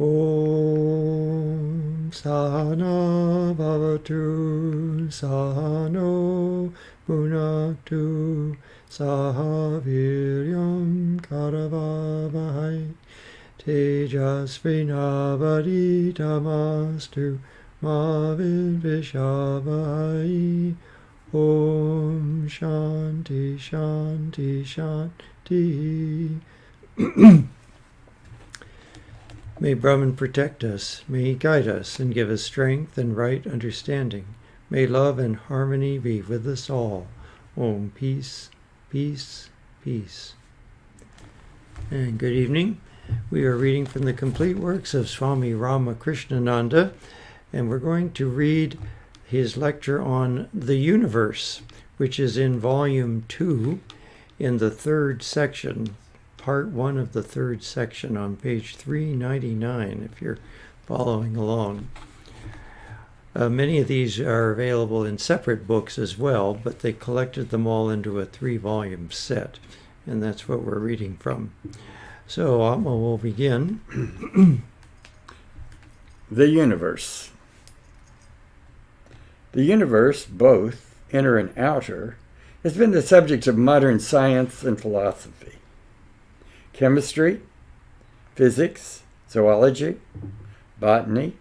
Om Sahana Bhavatu Sahano Bhunaktu Sahaviryam Karavavahai Tejasvinavaditamastu Ma Vidvishavahai. Om Shanti Shanti Shanti. May Brahman protect us, may he guide us and give us strength and right understanding. May love and harmony be with us all. Om, peace, peace, peace. And good evening. We are reading from the complete works of Swami Ramakrishnananda, and we're going to read his lecture on the universe, which is in volume 2 in the third section. Part 1 of the third section on page 399, if you're following along. Many of these are available in separate books as well, but they collected them all into a 3-volume set, and that's what we're reading from. So we'll begin. The universe. The universe, both inner and outer, has been the subject of modern science and philosophy. Chemistry, physics, zoology, botany,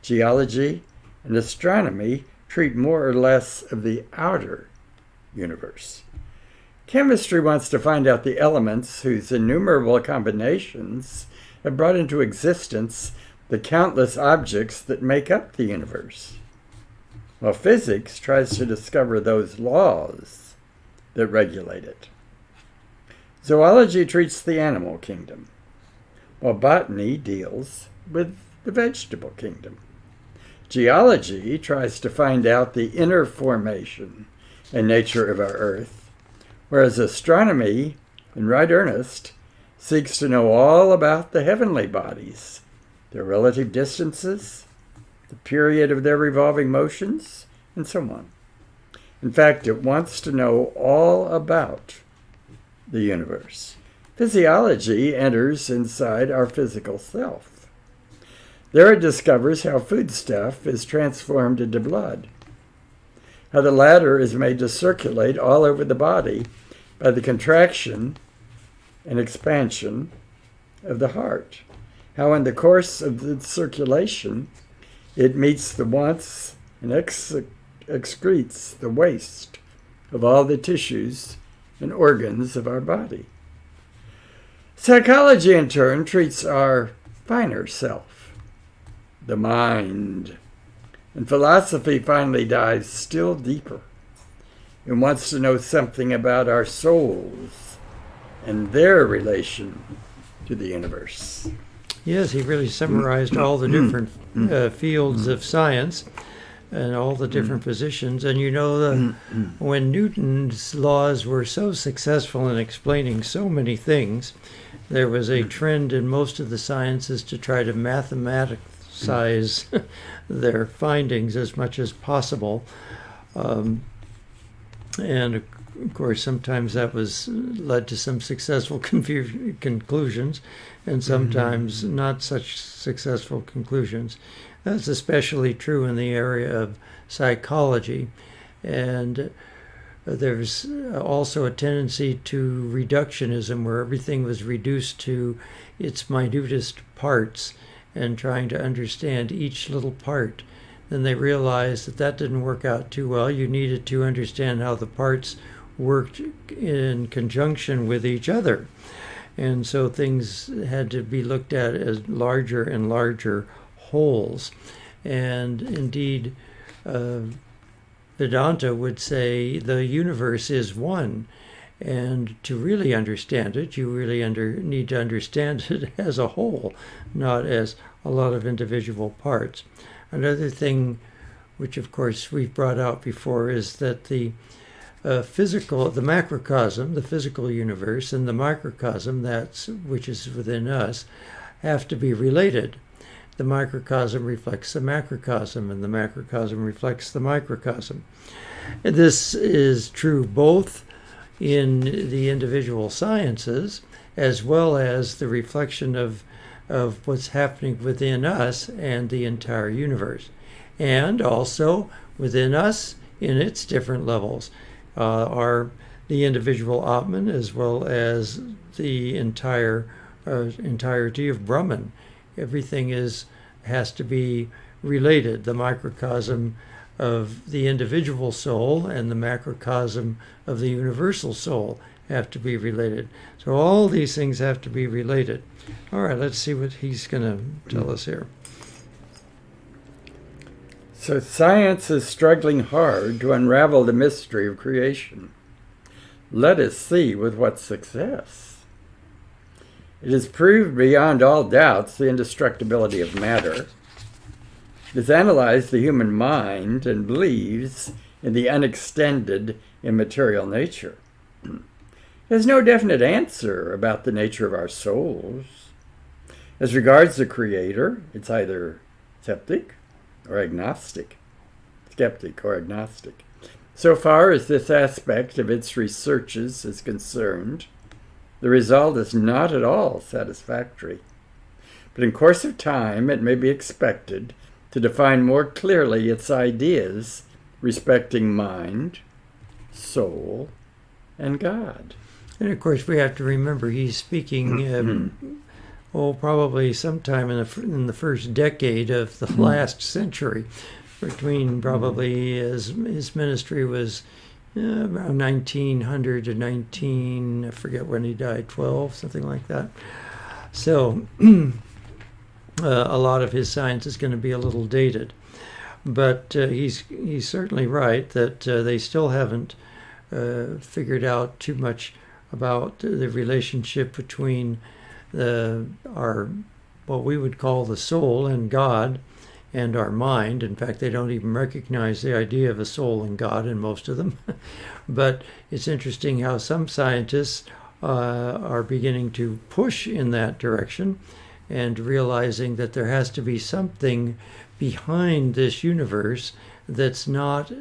geology, and astronomy treat more or less of the outer universe. Chemistry wants to find out the elements whose innumerable combinations have brought into existence the countless objects that make up the universe, while physics tries to discover those laws that regulate it. Zoology treats the animal kingdom, while botany deals with the vegetable kingdom. Geology tries to find out the inner formation and nature of our Earth, whereas astronomy, in right earnest, seeks to know all about the heavenly bodies, their relative distances, the period of their revolving motions, and so on. In fact, it wants to know all about the universe. Physiology enters inside our physical self. There it discovers how foodstuff is transformed into blood, how the latter is made to circulate all over the body by the contraction and expansion of the heart, how in the course of the circulation it meets the wants and excretes the waste of all the tissues and organs of our body. Psychology, in turn, treats our finer self, the mind. And philosophy finally dives still deeper and wants to know something about our souls and their relation to the universe. Yes, he really summarized all the different fields of science and all the different positions. And you know, when Newton's laws were so successful in explaining so many things, there was a trend in most of the sciences to try to mathematicize their findings as much as possible. And of course, sometimes that led to some successful conclusions, and sometimes not such successful conclusions. That's especially true in the area of psychology. And there's also a tendency to reductionism, where everything was reduced to its minutest parts and trying to understand each little part. Then they realized that didn't work out too well. You needed to understand how the parts worked in conjunction with each other. And so things had to be looked at as larger and larger wholes. And indeed, Vedanta would say the universe is one. And to really understand it, you really need to understand it as a whole, not as a lot of individual parts. Another thing, which of course we've brought out before, is that the macrocosm, the physical universe, and the microcosm, which is within us, have to be related. The microcosm reflects the macrocosm, and the macrocosm reflects the microcosm. And this is true both in the individual sciences, as well as the reflection of of what's happening within us and the entire universe, and also within us in its different levels are the individual Atman as well as the entirety of Brahman. Everything has to be related. The microcosm of the individual soul and the macrocosm of the universal soul have to be related. So all these things have to be related. All right, let's see what he's going to tell us here. So science is struggling hard to unravel the mystery of creation. Let us see with what success. It has proved beyond all doubts the indestructibility of matter. It has analyzed the human mind and believes in the unextended immaterial nature. It has no definite answer about the nature of our souls. As regards the Creator, it's either skeptic or agnostic. So far as this aspect of its researches is concerned, the result is not at all satisfactory. But in course of time, it may be expected to define more clearly its ideas respecting mind, soul, and God. And of course, we have to remember he's speaking, probably sometime in the first decade of the last century, between probably his ministry was around 1900 to I forget when he died, 12, something like that. So a lot of his science is going to be a little dated. But he's certainly right that they still haven't figured out too much about the relationship between our what we would call the soul and God and our mind. In fact, they don't even recognize the idea of a soul and God in most of them. But it's interesting how some scientists are beginning to push in that direction and realizing that there has to be something behind this universe that's not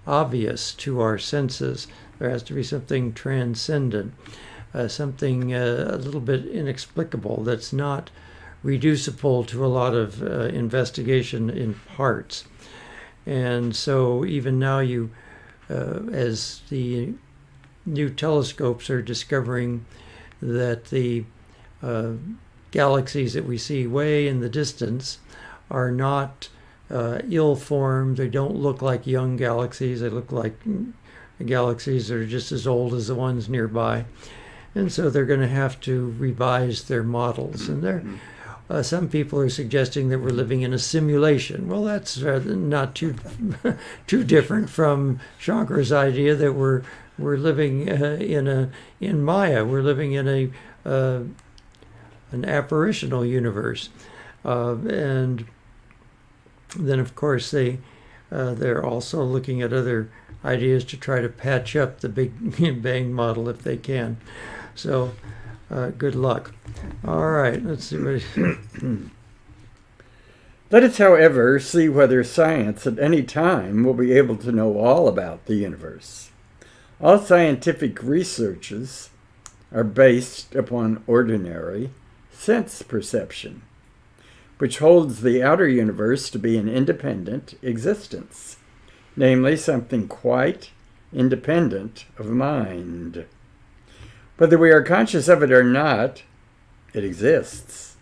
obvious to our senses. There has to be something transcendent, something a little bit inexplicable that's not reducible to a lot of investigation in parts. And so even now as the new telescopes are discovering that the galaxies that we see way in the distance are not ill-formed. They don't look like young galaxies. They look like galaxies that are just as old as the ones nearby. And so they're going to have to revise their models. And some people are suggesting that we're living in a simulation. Well, that's not too different from Shankar's idea that we're living in Maya. We're living in an apparitional universe, and then of course they're also looking at other ideas to try to patch up the Big Bang model if they can. So good luck. All right, let's see what. Let us, however, see whether science at any time will be able to know all about the universe. All scientific researches are based upon ordinary sense perception, which holds the outer universe to be an independent existence, namely something quite independent of mind. Whether we are conscious of it or not, it exists.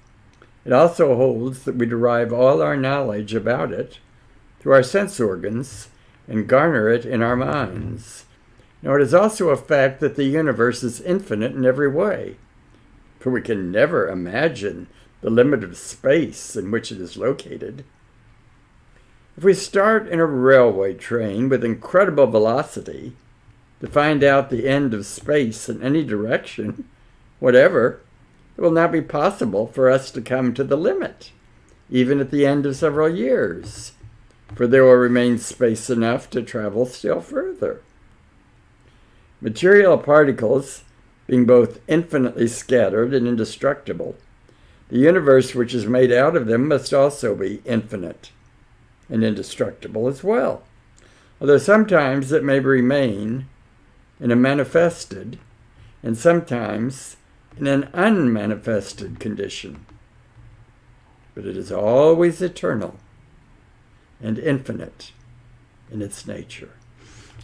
It also holds that we derive all our knowledge about it through our sense organs and garner it in our minds. Now, it is also a fact that the universe is infinite in every way, for we can never imagine the limit of space in which it is located. If we start in a railway train with incredible velocity to find out the end of space in any direction, whatever, it will not be possible for us to come to the limit, even at the end of several years, for there will remain space enough to travel still further. Material particles being both infinitely scattered and indestructible, the universe which is made out of them must also be infinite and indestructible as well, although sometimes it may remain in a manifested and sometimes in an unmanifested condition. but it is always eternal and infinite in its nature.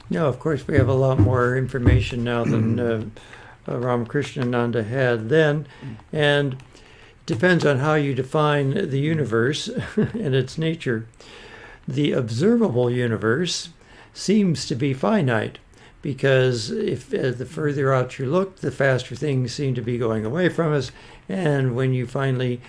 No, of course, we have a lot more information now than Ramakrishnananda had then, and it depends on how you define the universe and its nature. The observable universe seems to be finite, because if the further out you look, the faster things seem to be going away from us, and when you finally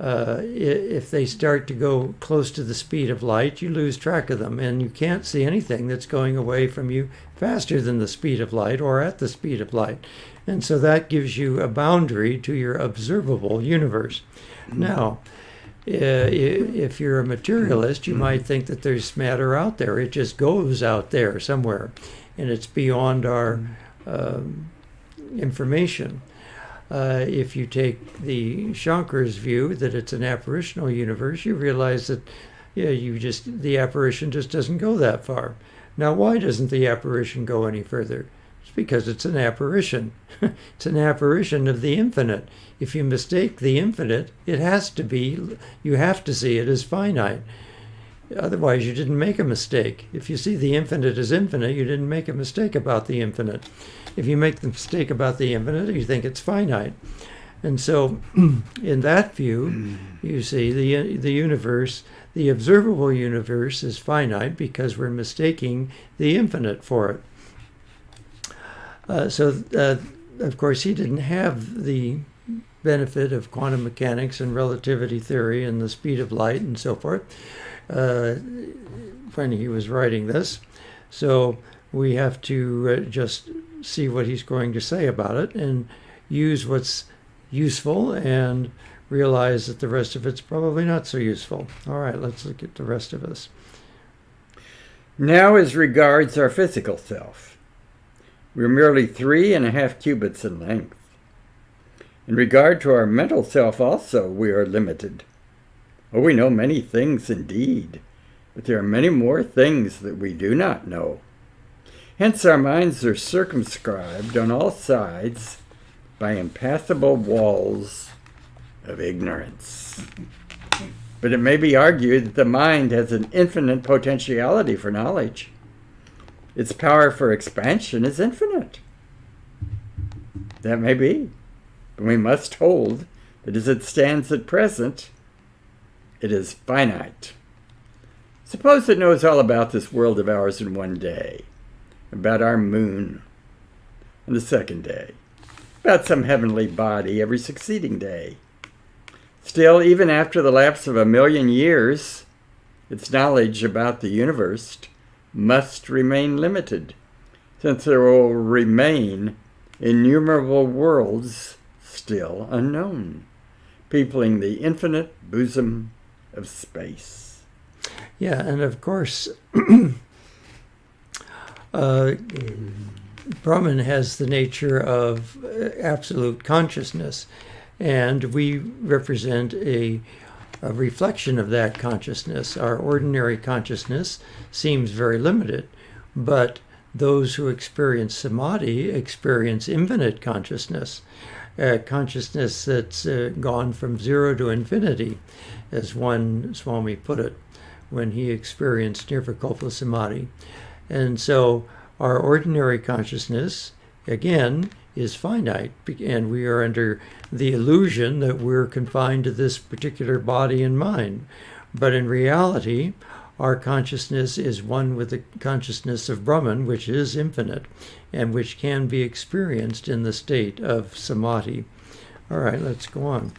if they start to go close to the speed of light, you lose track of them, and you can't see anything that's going away from you faster than the speed of light or at the speed of light. And so that gives you a boundary to your observable universe. Now, if you're a materialist, you might think that there's matter out there. It just goes out there somewhere, and it's beyond our information. If you take the Shankar's view that it's an apparitional universe, you realize that the apparition just doesn't go that far. Now, why doesn't the apparition go any further? It's because it's an apparition. It's an apparition of the infinite. If you mistake the infinite, you have to see it as finite. Otherwise, you didn't make a mistake. If you see the infinite as infinite, you didn't make a mistake about the infinite. If you make the mistake about the infinite, you think it's finite. And so, in that view, you see the universe, the observable universe is finite because we're mistaking the infinite for it. Of course, he didn't have the benefit of quantum mechanics and relativity theory and the speed of light and so forth when he was writing this. So we have to just see what he's going to say about it and use what's useful and realize that the rest of it's probably not so useful. All right, let's look at the rest of this. Now, as regards our physical self, we're merely 3.5 cubits in length. In regard to our mental self also, we are limited. Oh, we know many things indeed, but there are many more things that we do not know. Hence our minds are circumscribed on all sides by impassable walls of ignorance. But it may be argued that the mind has an infinite potentiality for knowledge. Its power for expansion is infinite. That may be, but we must hold that as it stands at present, it is finite. Suppose it knows all about this world of ours in one day, about our moon on the second day, about some heavenly body every succeeding day. Still, even after the lapse of 1,000,000 years, its knowledge about the universe must remain limited, since there will remain innumerable worlds still unknown, peopling the infinite bosom of space. Yeah, and of course, Brahman has the nature of absolute consciousness, and we represent a reflection of that consciousness. Our ordinary consciousness seems very limited, but those who experience samadhi experience infinite consciousness, consciousness that's gone from zero to infinity, as one Swami put it when he experienced nirvikalpa samadhi. And so our ordinary consciousness, again, is finite, and we are under the illusion that we're confined to this particular body and mind. But in reality, our consciousness is one with the consciousness of Brahman, which is infinite, and which can be experienced in the state of samadhi. All right, let's go on.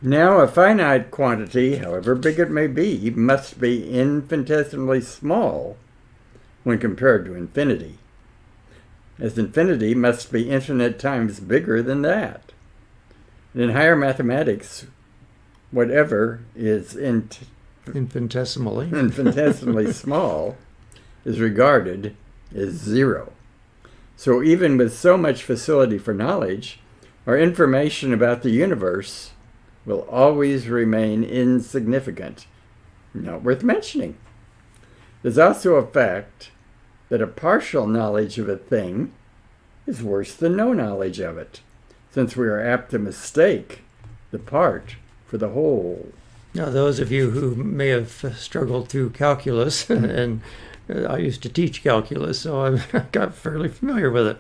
Now, a finite quantity, however big it may be, must be infinitesimally small when compared to infinity, as infinity must be infinite times bigger than that. In higher whatever is infinitesimally small is regarded as zero. So even with so much facility for knowledge, our information about the universe will always remain insignificant, not worth mentioning. There's also a fact that a partial knowledge of a thing is worse than no knowledge of it, since we are apt to mistake the part for the whole. Now, those of you who may have struggled through calculus, and I used to teach calculus, so I got fairly familiar with it.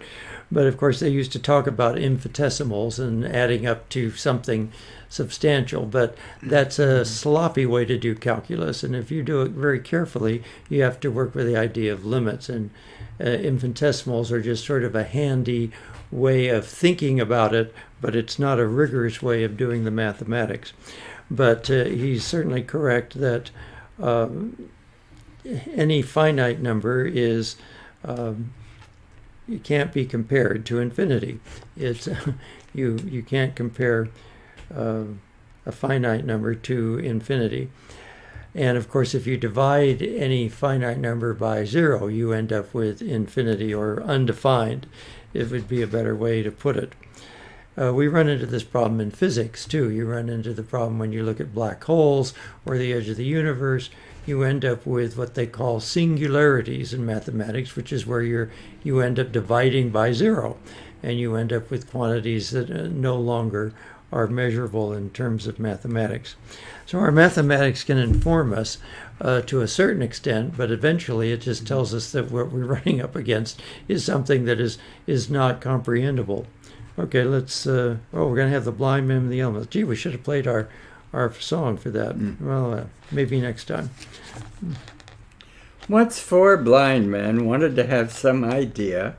But of course, they used to talk about infinitesimals and adding up to something substantial. But that's a sloppy way to do calculus. And if you do it very carefully, you have to work with the idea of limits. And infinitesimals are just sort of a handy way of thinking about it, but it's not a rigorous way of doing the mathematics. But he's certainly correct that any finite number is it can't be compared to infinity. It's you can't compare a finite number to infinity. And of course, if you divide any finite number by 0, you end up with infinity or undefined. It would be a better way to put it. We run into this problem in physics too. You run into the problem when you look at black holes or the edge of the universe. You end up with what they call singularities in mathematics, which is where you end up dividing by 0, and you end up with quantities that no longer are measurable in terms of mathematics. So our mathematics can inform us to a certain extent, but eventually it just tells us that what we're running up against is something that is not comprehensible. Okay, let's. We're going to have the blind man and the elements. Gee, we should have played our song for that. Well, maybe next time. Once 4 blind men wanted to have some idea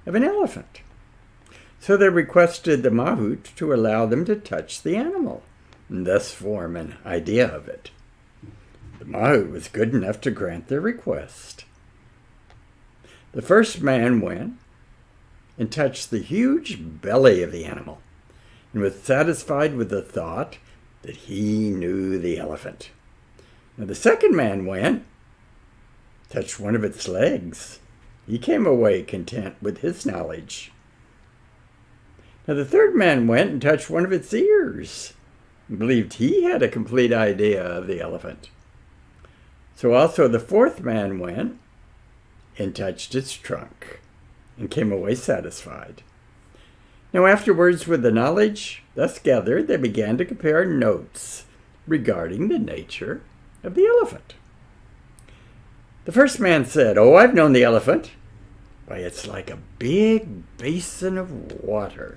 of an elephant. So they requested the mahout to allow them to touch the animal, and thus form an idea of it. The mahout was good enough to grant their request. The first man went and touched the huge belly of the animal, and was satisfied with the thought that he knew the elephant. Now the second man went, touched one of its legs. He came away content with his knowledge. Now the third man went and touched one of its ears, and believed he had a complete idea of the elephant. So also the fourth man went and touched its trunk, and came away satisfied. Now afterwards, with the knowledge thus gathered, they began to compare notes regarding the nature of the elephant. The first man said, "Oh, I've known the elephant. Why, it's like a big basin of water."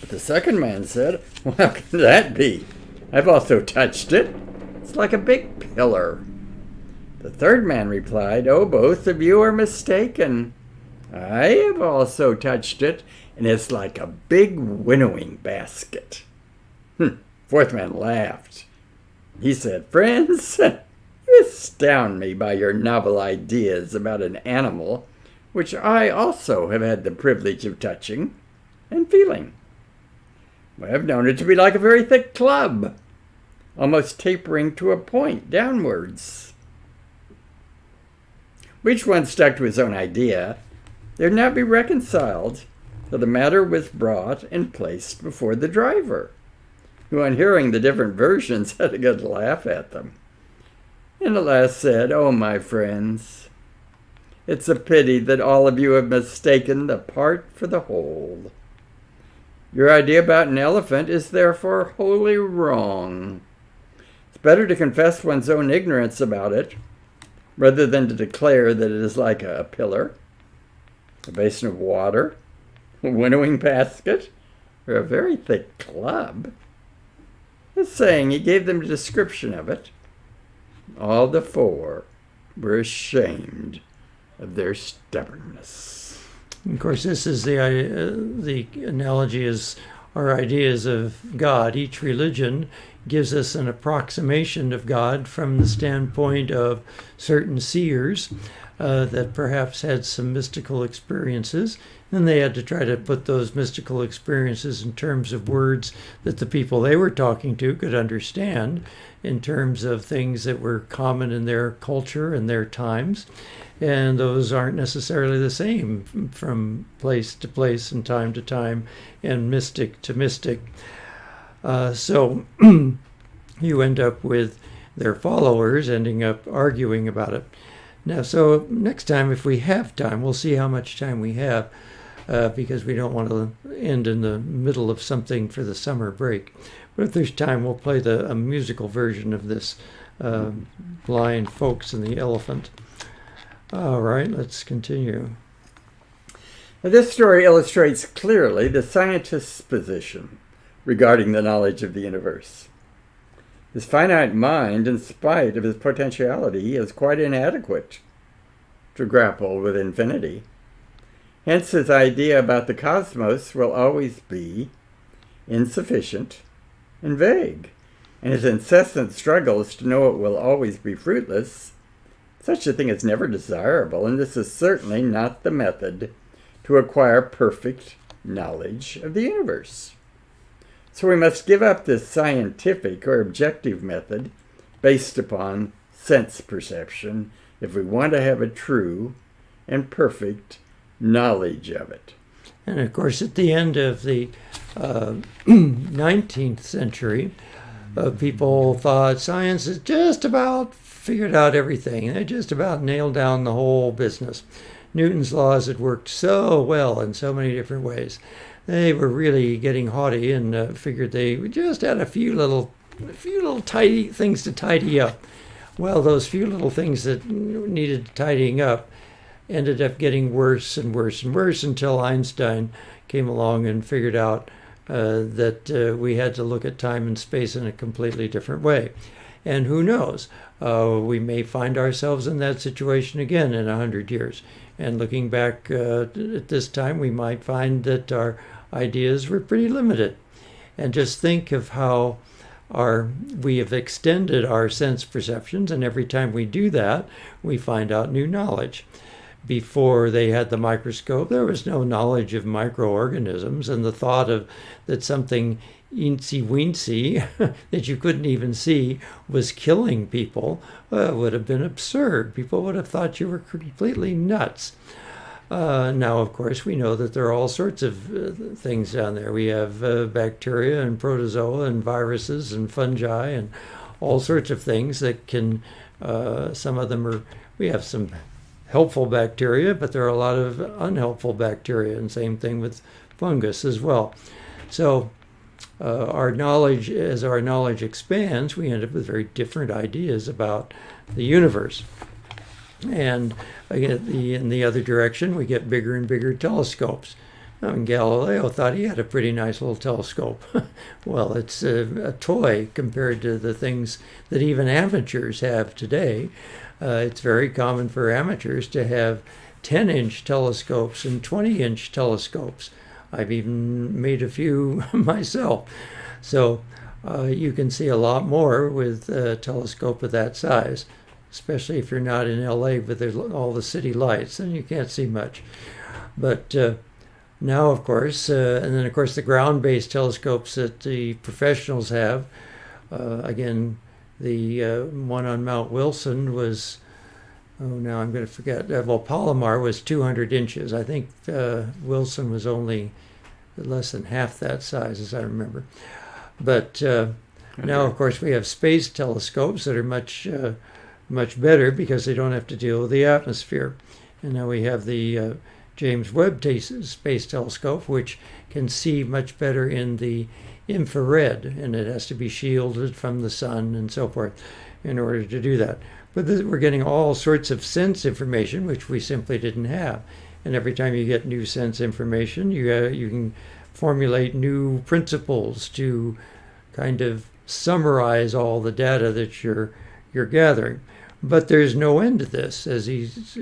But the second man said, "Well, how can that be? I've also touched it. It's like a big pillar." The third man replied, "Oh, both of you are mistaken. I have also touched it, and it's like a big winnowing basket." Fourth man laughed. He said, "Friends, you astound me by your novel ideas about an animal, which I also have had the privilege of touching and feeling. I have known it to be like a very thick club, almost tapering to a point downwards." Each one stuck to his own idea. They would not be reconciled till the matter was brought and placed before the driver, who, on hearing the different versions, had a good laugh at them, and at last said, "Oh, my friends, it's a pity that all of you have mistaken the part for the whole. Your idea about an elephant is therefore wholly wrong. It's better to confess one's own ignorance about it, rather than to declare that it is like a pillar, a basin of water, a winnowing basket, or a very thick club." This saying, he gave them a description of it. All the 4 were ashamed of their stubbornness. Of course, this is the analogy is our ideas of God. Each religion gives us an approximation of God from the standpoint of certain seers that perhaps had some mystical experiences, and they had to try to put those mystical experiences in terms of words that the people they were talking to could understand, in terms of things that were common in their culture and their times. And those aren't necessarily the same from place to place and time to time and mystic to mystic. So you end up with their followers ending up arguing about it. Now, so next time, if we have time, we'll see how much time we have. because we don't want to end in the middle of something for the summer break. But if there's time, we'll play a musical version of this Blind Folks and the Elephant. All right, let's continue. Now, this story illustrates clearly the scientist's position regarding the knowledge of the universe. His finite mind, in spite of his potentiality, is quite inadequate to grapple with infinity. Hence, his idea about the cosmos will always be insufficient and vague, and his incessant struggles to know it will always be fruitless. Such a thing is never desirable, and this is certainly not the method to acquire perfect knowledge of the universe. So we must give up this scientific or objective method based upon sense perception if we want to have a true and perfect knowledge of it. And of course, at the end of the 19th century, people thought science has just about figured out everything. They just about nailed down the whole business. Newton's laws had worked so well in so many different ways. They were really getting haughty and figured they just had a few little tidy things to tidy up. Well, those few little things that needed tidying up ended up getting worse and worse and worse until Einstein came along and figured out that we had to look at time and space in a completely different way. And who knows, we may find ourselves in that situation again in 100 years. And looking back at this time, we might find that our ideas were pretty limited. And just think of how we have extended our sense perceptions, and every time we do that, we find out new knowledge. Before they had the microscope, there was no knowledge of microorganisms, and the thought of that something eensy-weensy that you couldn't even see was killing people would have been absurd. People would have thought you were completely nuts. Now, of course, we know that there are all sorts of things down there. We have bacteria and protozoa and viruses and fungi and all sorts of things that can, some of them are, we have some helpful bacteria, but there are a lot of unhelpful bacteria, and same thing with fungus as well. So our knowledge, as our knowledge expands, we end up with very different ideas about the universe. And again, in the other direction, we get bigger and bigger telescopes. Galileo thought he had a pretty nice little telescope. Well, it's a toy compared to the things that even amateurs have today. It's very common for amateurs to have 10-inch telescopes and 20-inch telescopes. I've even made a few myself. So you can see a lot more with a telescope of that size, especially if you're not in LA with all the city lights, then you can't see much. But now, of course, and then of course the ground-based telescopes that the professionals have, again, the one on Mount Wilson was, now I'm going to forget. Well, Palomar was 200 inches. I think Wilson was only less than half that size, as I remember. But now, of course, we have space telescopes that are much better because they don't have to deal with the atmosphere. And now we have the James Webb Space Telescope, which can see much better in the infrared, and it has to be shielded from the sun and so forth in order to do that. But we're getting all sorts of sense information, which we simply didn't have. And every time you get new sense information, you can formulate new principles to kind of summarize all the data that you're gathering. But there's no end to this, as he's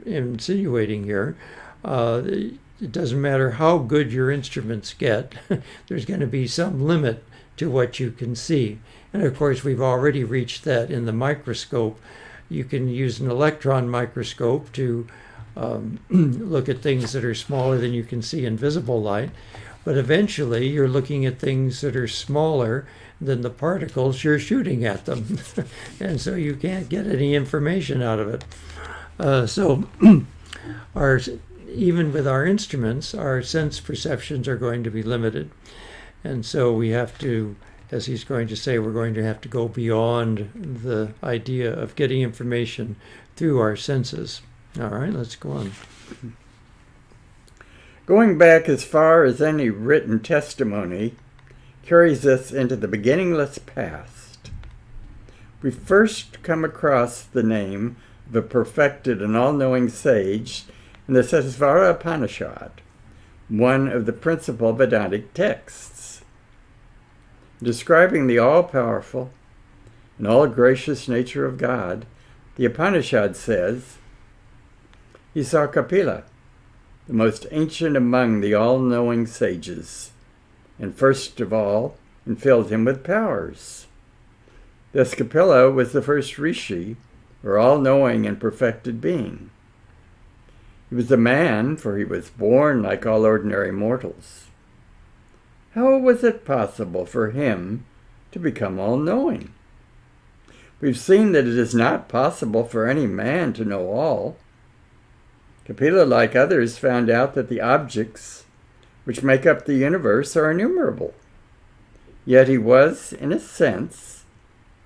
insinuating here. It doesn't matter how good your instruments get, there's going to be some limit to what you can see. And of course, we've already reached that in the microscope. You can use an electron microscope to look at things that are smaller than you can see in visible light. But eventually, you're looking at things that are smaller than the particles you're shooting at them. And so you can't get any information out of it. So even with our instruments, our sense perceptions are going to be limited. And so we have to, as he's going to say, we're going to have to go beyond the idea of getting information through our senses. All right, let's go on. Going back as far as any written testimony carries us into the beginningless past. We first come across the name of a perfected and all-knowing sage in the Sesvara Upanishad, one of the principal Vedantic texts. Describing the all-powerful and all-gracious nature of God, the Upanishad says, he saw Kapila, the most ancient among the all-knowing sages, and first of all, and filled him with powers. Thus Kapila was the first rishi, or all-knowing and perfected being. He was a man, for he was born like all ordinary mortals. How was it possible for him to become all-knowing? We've seen that it is not possible for any man to know all. Kapila, like others, found out that the objects which make up the universe are innumerable. Yet he was, in a sense,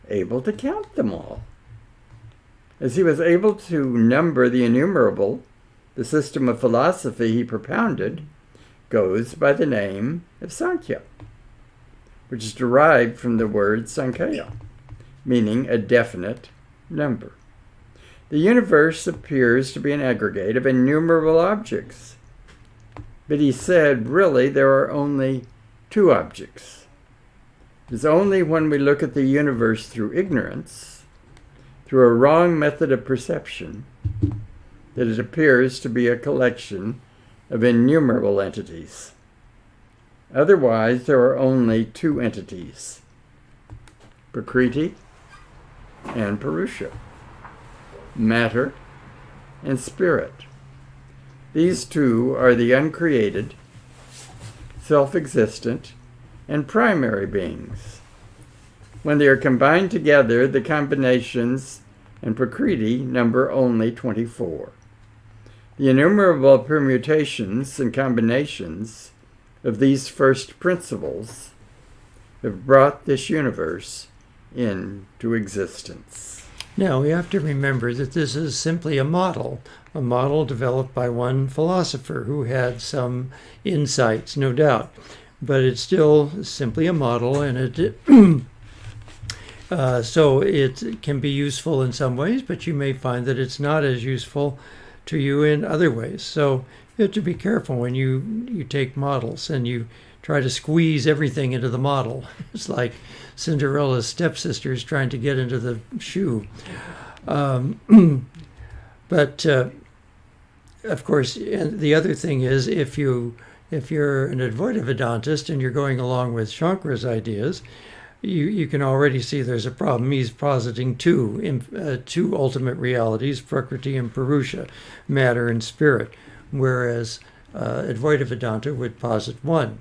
able to count them all. As he was able to number the innumerable, the system of philosophy he propounded goes by the name of Sankhya, which is derived from the word Sankhya, meaning a definite number. The universe appears to be an aggregate of innumerable objects, but he said, really, there are only two objects. It is only when we look at the universe through ignorance, through a wrong method of perception, that it appears to be a collection of innumerable entities. Otherwise, there are only two entities, Prakriti and Purusha, matter and spirit. These two are the uncreated, self-existent, and primary beings. When they are combined together, the combinations in Prakriti number only 24. The innumerable permutations and combinations of these first principles have brought this universe into existence. Now, we have to remember that this is simply a model developed by one philosopher who had some insights, no doubt. But it's still simply a model, and so it can be useful in some ways, but you may find that it's not as useful to you in other ways. So you have to be careful when you take models and you try to squeeze everything into the model. It's like Cinderella's stepsisters trying to get into the shoe. But of course, and the other thing is, if you're an Advaita Vedantist and you're going along with Shankara's ideas, you can already see there's a problem. He's positing two ultimate realities, Prakriti and Purusha, matter and spirit, whereas Advaita Vedanta would posit one.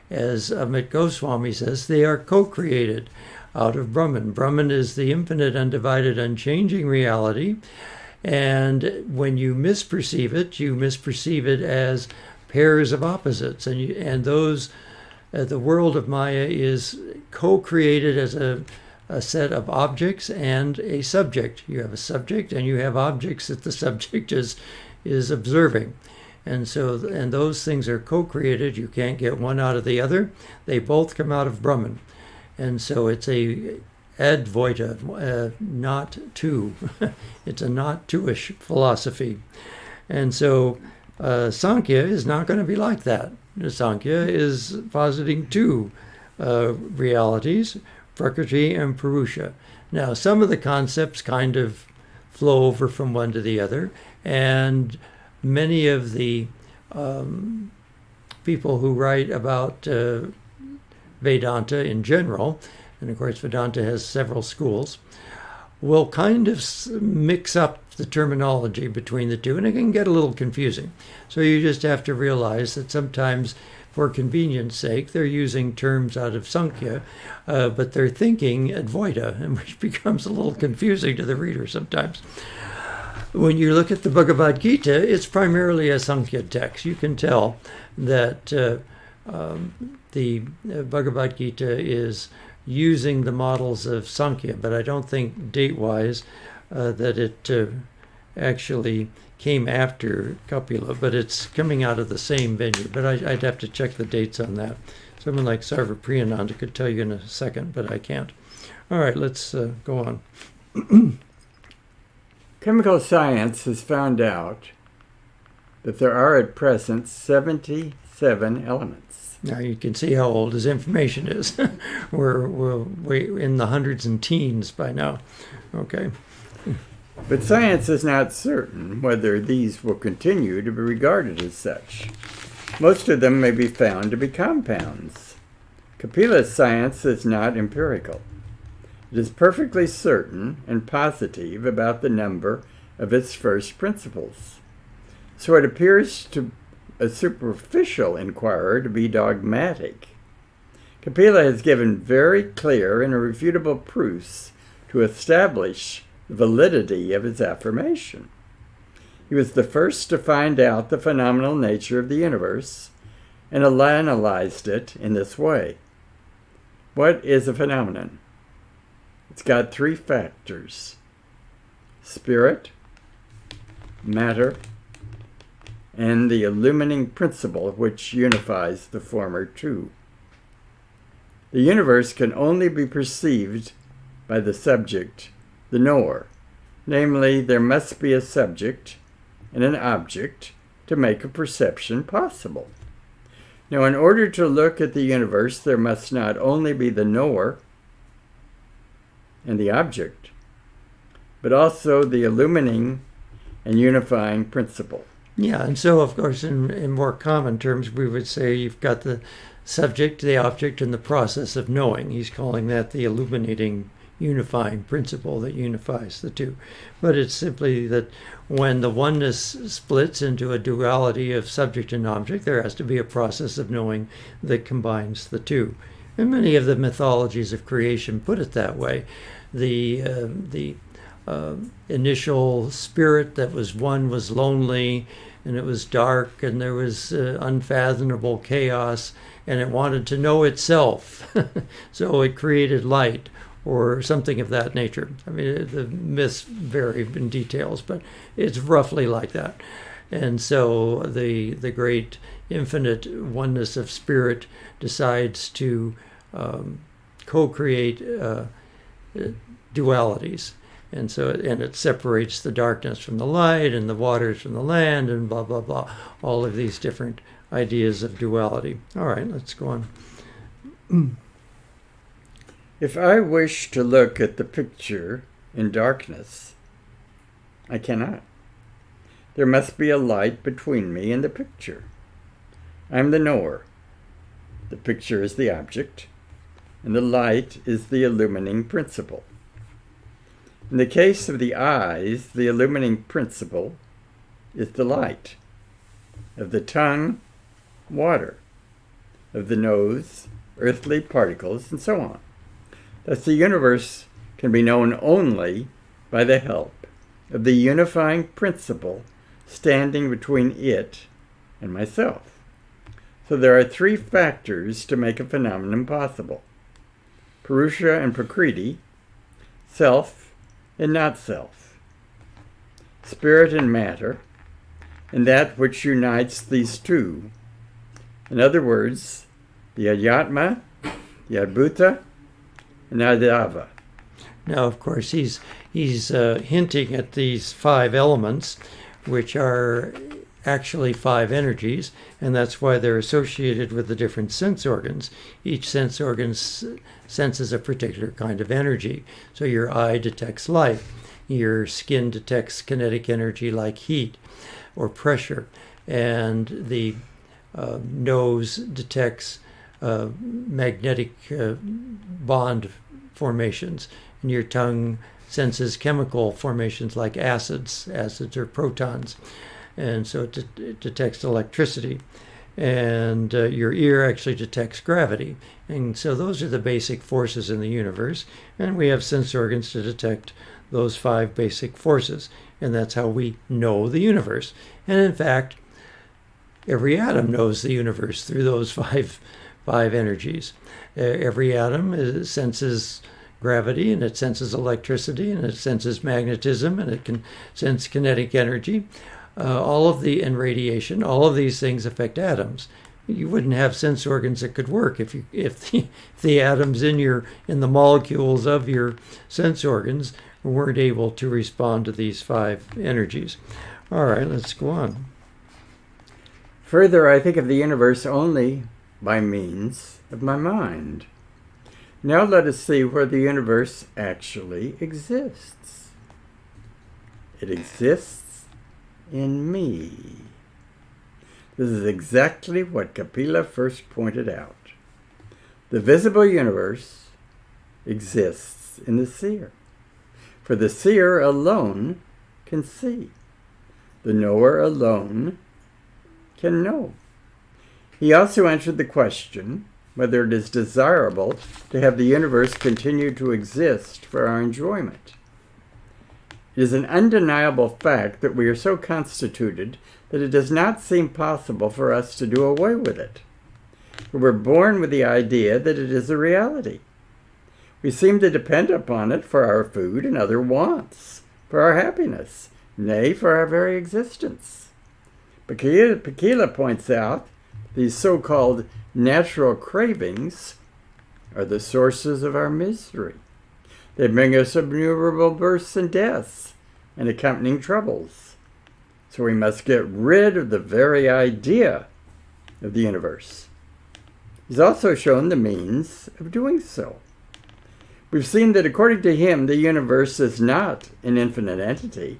As Amit Goswami says, they are co-created out of Brahman. Brahman is the infinite, undivided, unchanging reality, and when you misperceive it as pairs of opposites, and those the world of Maya is co-created as a set of objects and a subject. You have a subject and you have objects that the subject is observing. And those things are co-created. You can't get one out of the other. They both come out of Brahman. And so it's a Advaita, not two. It's a not two-ish philosophy. And so Sankhya is not going to be like that. Sankhya is positing two realities, Prakriti and Purusha. Now, some of the concepts kind of flow over from one to the other, and many of the people who write about Vedanta in general, and of course Vedanta has several schools, will kind of mix up the terminology between the two, and it can get a little confusing. So you just have to realize that sometimes, for convenience sake, they're using terms out of Sankhya, but they're thinking Advaita, and which becomes a little confusing to the reader sometimes. When you look at the Bhagavad Gita, it's primarily a Sankhya text. You can tell that the Bhagavad Gita is using the models of Sankhya, but I don't think date-wise that it actually came after Kapila, but it's coming out of the same venue. But I'd have to check the dates on that. Someone like Sarvapriyananda could tell you in a second, but I can't. All right, let's go on. Chemical science has found out that there are at present 77 elements. Now you can see how old his information is. we're in the hundreds and teens by now. Okay. But science is not certain whether these will continue to be regarded as such. Most of them may be found to be compounds. Kapila's science is not empirical. It is perfectly certain and positive about the number of its first principles. So it appears to a superficial inquirer to be dogmatic. Kapila has given very clear and irrefutable proofs to establish the validity of his affirmation. He was the first to find out the phenomenal nature of the universe and analyzed it in this way. What is a phenomenon? It's got three factors: spirit, matter, and the illumining principle which unifies the former two. The universe can only be perceived by the subject, the knower. Namely, there must be a subject and an object to make a perception possible. Now, in order to look at the universe, there must not only be the knower and the object, but also the illumining and unifying principle. Yeah, and so, of course, in more common terms, we would say you've got the subject, the object, and the process of knowing. He's calling that the illuminating, unifying principle that unifies the two. But it's simply that when the oneness splits into a duality of subject and object, there has to be a process of knowing that combines the two. And many of the mythologies of creation put it that way. The initial spirit that was one was lonely, and it was dark, and there was unfathomable chaos, and it wanted to know itself. So it created light, or something of that nature. I mean, the myths vary in details, but it's roughly like that. And so the great infinite oneness of spirit decides to co-create dualities. And so it separates the darkness from the light and the waters from the land and blah, blah, blah. All of these different ideas of duality. All right, let's go on. If I wish to look at the picture in darkness, I cannot. There must be a light between me and the picture. I am the knower. The picture is the object, and the light is the illumining principle. In the case of the eyes, the illumining principle is the light. Of the tongue, water. Of the nose, earthly particles, and so on. Thus the universe can be known only by the help of the unifying principle standing between it and myself. So there are three factors to make a phenomenon possible: Purusha and Prakriti, self and not self, spirit and matter, and that which unites these two. In other words, the Adyatma, the Adbhuta, and Adava. Now, of course, he's hinting at these five elements, which are actually five energies, and that's why they're associated with the different sense organs. Each sense organ senses a particular kind of energy. So your eye detects light, your skin detects kinetic energy like heat or pressure, and the nose detects magnetic bond formations, and your tongue senses chemical formations like acids or protons, and so it detects electricity. And your ear actually detects gravity. And so those are the basic forces in the universe, and we have sense organs to detect those five basic forces, and that's how we know the universe. And in fact, every atom knows the universe through those five energies. Every atom senses gravity, and it senses electricity, and it senses magnetism, and it can sense kinetic energy. And radiation, all of these things affect atoms. You wouldn't have sense organs that could work if the atoms in the molecules of your sense organs weren't able to respond to these 5 energies. All right, let's go on. Further, I think of the universe only by means of my mind. Now let us see where the universe actually exists. It exists in me. This is exactly what Kapila first pointed out. The visible universe exists in the seer, for the seer alone can see. The knower alone can know. He also answered the question whether it is desirable to have the universe continue to exist for our enjoyment. It is an undeniable fact that we are so constituted that it does not seem possible for us to do away with it. We were born with the idea that it is a reality. We seem to depend upon it for our food and other wants, for our happiness, nay, for our very existence. Pakila points out these so-called natural cravings are the sources of our misery. They bring us innumerable births and deaths and accompanying troubles. So we must get rid of the very idea of the universe. He's also shown the means of doing so. We've seen that according to him, the universe is not an infinite entity.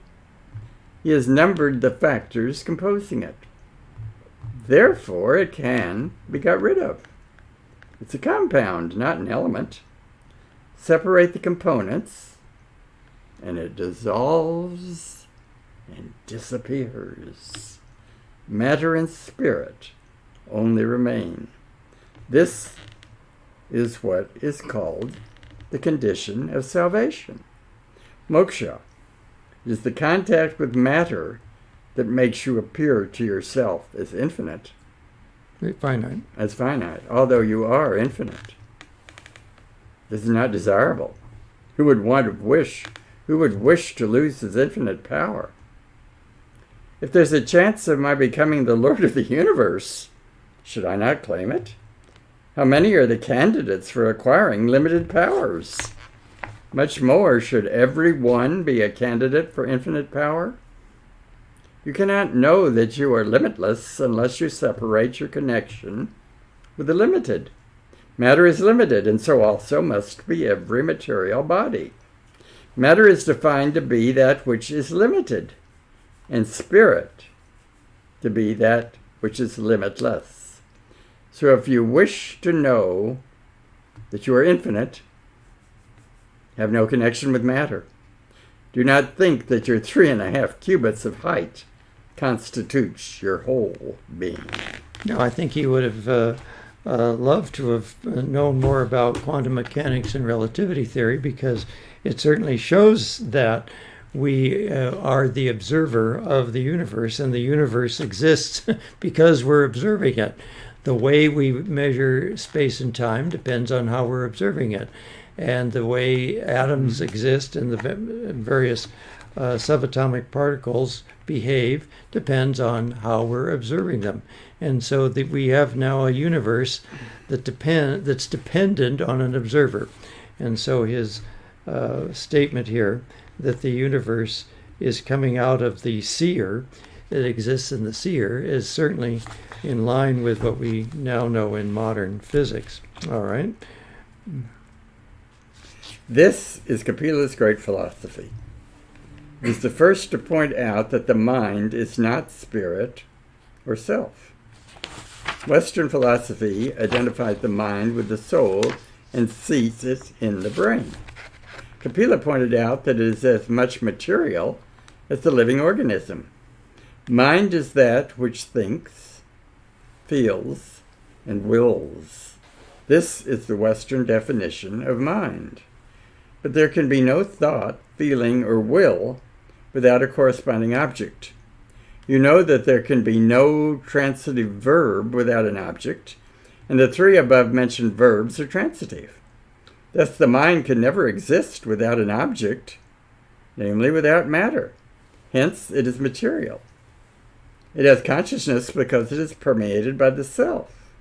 He has numbered the factors composing it. Therefore, it can be got rid of. It's a compound, not an element. Separate the components, and it dissolves and disappears. Matter and spirit only remain. This is what is called the condition of salvation. Moksha is the contact with matter that makes you appear to yourself as infinite. Finite. As finite, although you are infinite. This is not desirable. Who would wish to lose his infinite power? If there's a chance of my becoming the Lord of the universe, should I not claim it? How many are the candidates for acquiring limited powers? Much more should everyone be a candidate for infinite power. You cannot know that you are limitless unless you separate your connection with the limited. Matter is limited, and so also must be every material body. Matter is defined to be that which is limited, and spirit to be that which is limitless. So if you wish to know that you are infinite, have no connection with matter. Do not think that your 3.5 cubits of height constitutes your whole being. No, I think he would have loved to have known more about quantum mechanics and relativity theory, because it certainly shows that we are the observer of the universe, and the universe exists because we're observing it. The way we measure space and time depends on how we're observing it. And the way atoms exist and the various subatomic particles behave depends on how we're observing them. And so we have now a universe that's dependent on an observer. And so his statement here that the universe is coming out of the seer, that exists in the seer, is certainly in line with what we now know in modern physics. All right. This is Kapila's great philosophy. He is the first to point out that the mind is not spirit or self. Western philosophy identifies the mind with the soul and sees it in the brain. Kapila pointed out that it is as much material as the living organism. Mind is that which thinks, feels, and wills. This is the Western definition of mind. But there can be no thought, feeling, or will without a corresponding object. You know that there can be no transitive verb without an object, and the 3 above-mentioned verbs are transitive. Thus the mind can never exist without an object, namely without matter. Hence, it is material. It has consciousness because it is permeated by the self.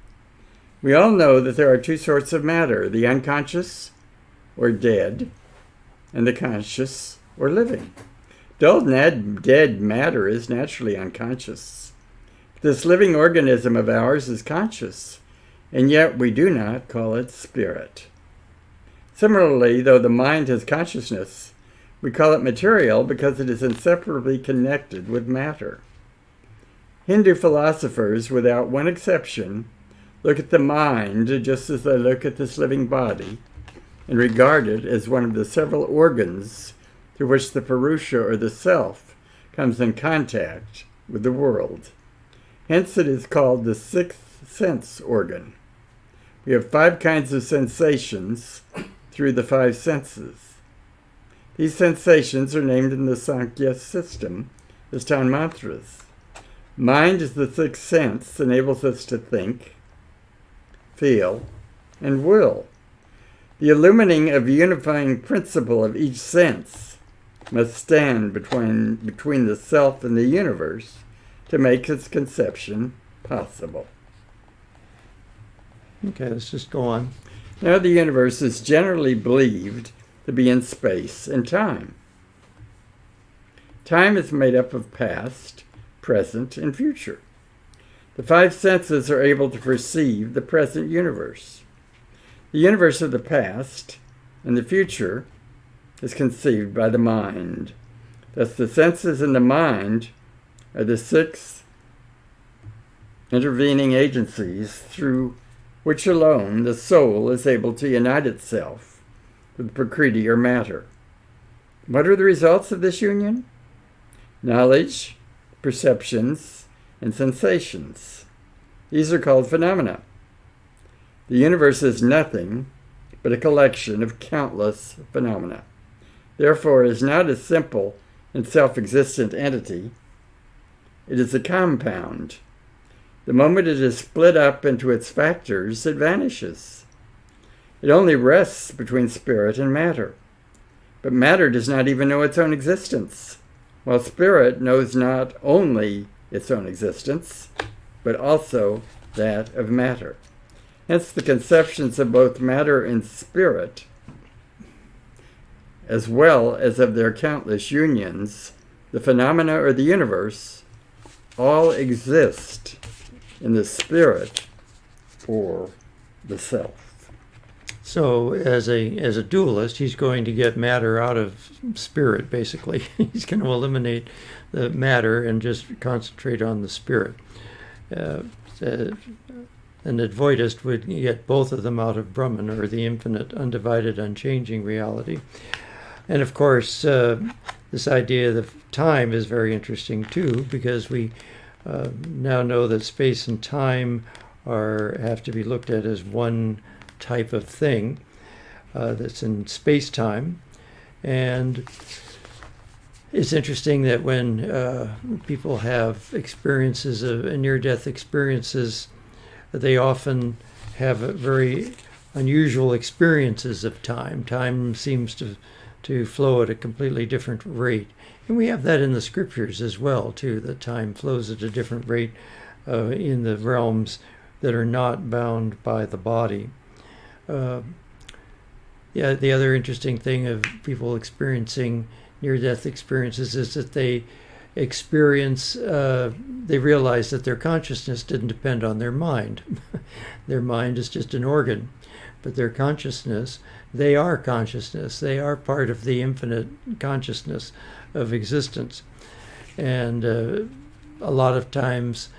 We all know that there are two sorts of matter, the unconscious, or dead, and the conscious, or living. Dull, dead matter is naturally unconscious. This living organism of ours is conscious, and yet we do not call it spirit. Similarly, though the mind has consciousness, we call it material because it is inseparably connected with matter. Hindu philosophers, without one exception, look at the mind just as they look at this living body and regard it as one of the several organs through which the Purusha or the self comes in contact with the world. Hence it is called the sixth sense organ. We have 5 kinds of sensations through the 5 senses. These sensations are named in the Sankhya system as tanmatras. Mind is the 6th sense, enables us to think, feel, and will. The illumining of unifying principle of each sense must stand between the self and the universe to make its conception possible. Okay, let's just go on. Now the universe is generally believed to be in space and time. Time is made up of past, present, and future. The 5 senses are able to perceive the present universe. The universe of the past and the future is conceived by the mind. Thus the senses and the mind are the 6 intervening agencies through which alone the soul is able to unite itself with Prakriti or matter. What are the results of this union? Knowledge, perceptions, and sensations. These are called phenomena. The universe is nothing but a collection of countless phenomena. Therefore, it is not a simple and self-existent entity. It is a compound. The moment it is split up into its factors, it vanishes. It only rests between spirit and matter. But matter does not even know its own existence, while spirit knows not only its own existence, but also that of matter. Hence the conceptions of both matter and spirit, as well as of their countless unions, the phenomena or the universe, all exist in the spirit or the self. So as a dualist, he's going to get matter out of spirit, basically. He's going to eliminate the matter and just concentrate on the spirit. An Advaitist would get both of them out of Brahman, or the infinite, undivided, unchanging reality. And of course, this idea of time is very interesting too, because we now know that space and time have to be looked at as one type of thing that's in space-time. And it's interesting that when people have experiences of near-death experiences, they often have very unusual experiences of time. Time seems to flow at a completely different rate. And we have that in the scriptures as well, too, that time flows at a different rate in the realms that are not bound by the body. The other interesting thing of people experiencing near-death experiences is that they realize that their consciousness didn't depend on their mind. Their mind is just an organ, but their consciousness, they are consciousness. They are part of the infinite consciousness of existence. And a lot of times,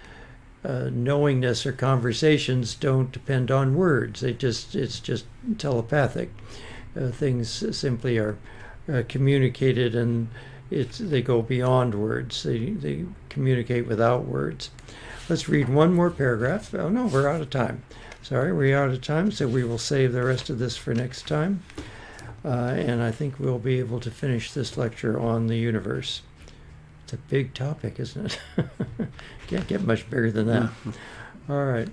knowingness or conversations don't depend on words. It's just telepathic. Things simply are communicated, and they go beyond words. They communicate without words. Let's read one more paragraph. Oh no, we're out of time. Sorry, we're out of time, so we will save the rest of this for next time. And I think we'll be able to finish this lecture on the universe. It's a big topic, isn't it? Can't get much bigger than that. All right.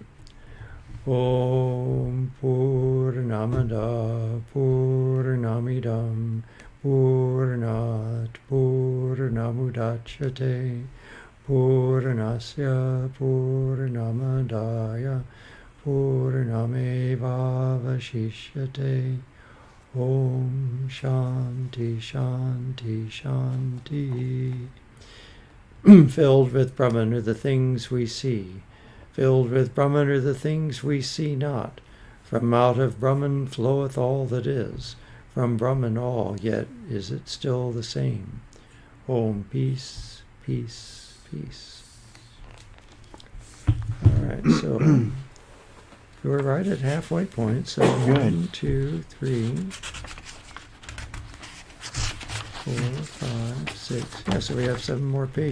Om Purnamada Purnamidam Purnat Purnamudachyate Purnasya Purnamadaya Purnamevavashishyate. Om Shanti Shanti Shanti. Filled with Brahman are the things we see. Filled with Brahman are the things we see not. From out of Brahman floweth all that is. From Brahman all, yet is it still the same. Om, peace, peace, peace. All right, so we're right at halfway point. So Good. 1, 2, 3, 4, 5, 6. Yeah, so we have 7 more pages.